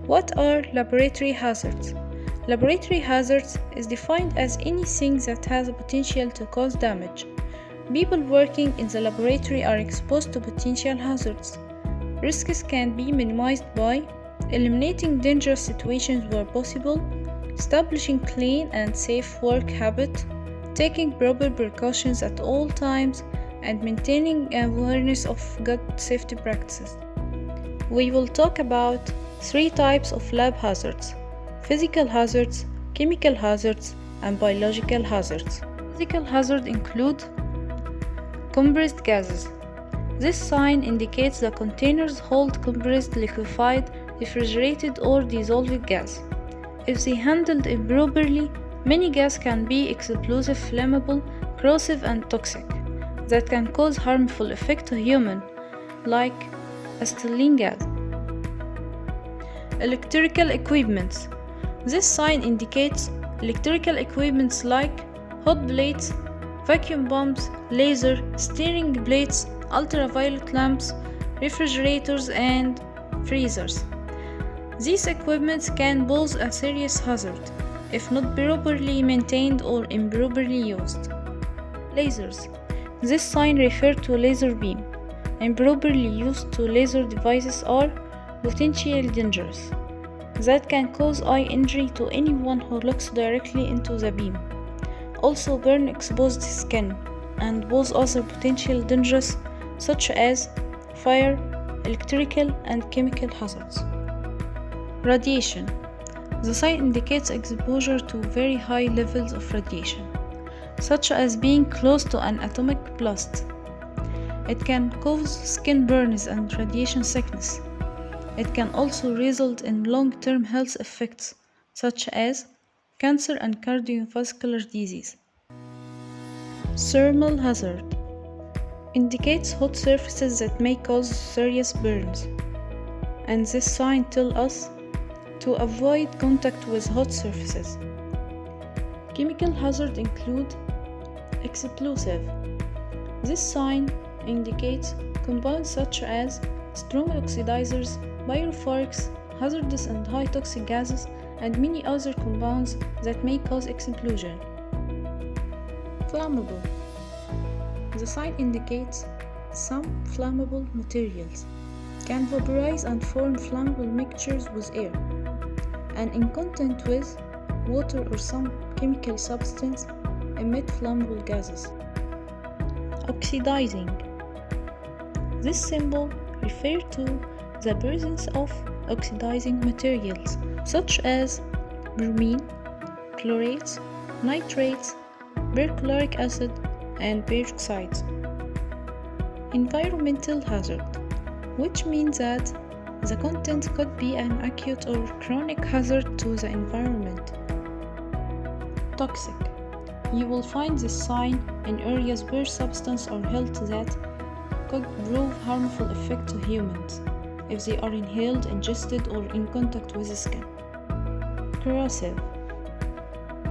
What are laboratory hazards? Laboratory hazards is defined as anything that has a potential to cause damage. People working in the laboratory are exposed to potential hazards. Risks can be minimized by eliminating dangerous situations where possible, establishing clean and safe work habits, taking proper precautions at all times, and maintaining awareness of good safety practices. We will talk about 3 types of lab hazards: physical hazards, chemical hazards, and biological hazards. Physical hazards include compressed gases. This sign indicates the containers hold compressed, liquefied, refrigerated, or dissolved gas. If they handled improperly, many gas can be explosive, flammable, corrosive, and toxic that can cause harmful effect to humans, like acetylene gas. Electrical equipments. This sign indicates electrical equipments like hot plates, vacuum pumps, laser, steering plates, ultraviolet lamps, refrigerators, and freezers. These equipments can pose a serious hazard if not properly maintained or improperly used. Lasers. This sign refers to laser beam. Improperly used to laser devices are potentially dangerous. That can cause eye injury to anyone who looks directly into the beam. Also burn exposed skin and pose other potential dangers such as fire, electrical, and chemical hazards. Radiation. The sign indicates exposure to very high levels of radiation, such as being close to an atomic blast. It can cause skin burns and radiation sickness. It can also result in long-term health effects, such as cancer and cardiovascular disease. Thermal hazard indicates hot surfaces that may cause serious burns, and this sign tells us to avoid contact with hot surfaces. Chemical hazards include explosive. This sign indicates compounds such as strong oxidizers, pyrophorics, hazardous and high toxic gases, and many other compounds that may cause explosion. Flammable. The sign indicates some flammable materials can vaporize and form flammable mixtures with air, and in contact with water or some chemical substance emit flammable gases. Oxidizing. This symbol refers to the presence of oxidizing materials such as bromine, chlorates, nitrates, perchloric acid, and peroxides. Environmental hazard, which means that the content could be an acute or chronic hazard to the environment. Toxic. You will find this sign in areas where substances are held that could prove harmful effect to humans if they are inhaled, ingested, or in contact with the skin. Corrosive.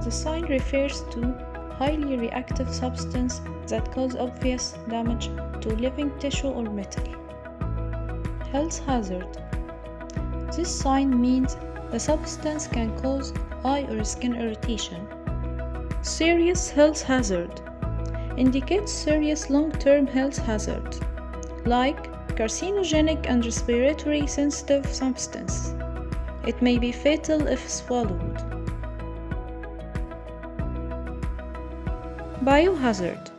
The sign refers to highly reactive substance that cause obvious damage to living tissue or metal. Health hazard. This sign means the substance can cause eye or skin irritation. Serious health hazard indicates serious long-term health hazard, like carcinogenic and respiratory sensitive substance. It may be fatal if swallowed. Biohazard.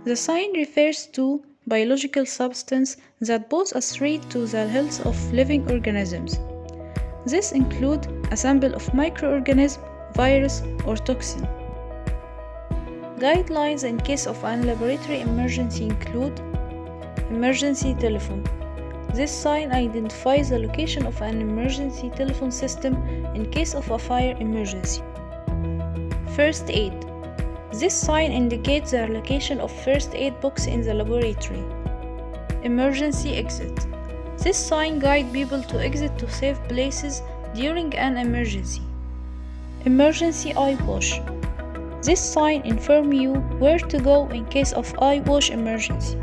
The sign refers to biological substance that pose a threat to the health of living organisms. This includes a sample of microorganism, virus, or toxin. Guidelines in case of an laboratory emergency include emergency telephone. This sign identifies the location of an emergency telephone system in case of a fire emergency. First aid. This sign indicates the location of first aid box in the laboratory. Emergency exit. This sign guides people to exit to safe places during an emergency. Emergency eye wash. This sign informs you where to go in case of eye wash emergency.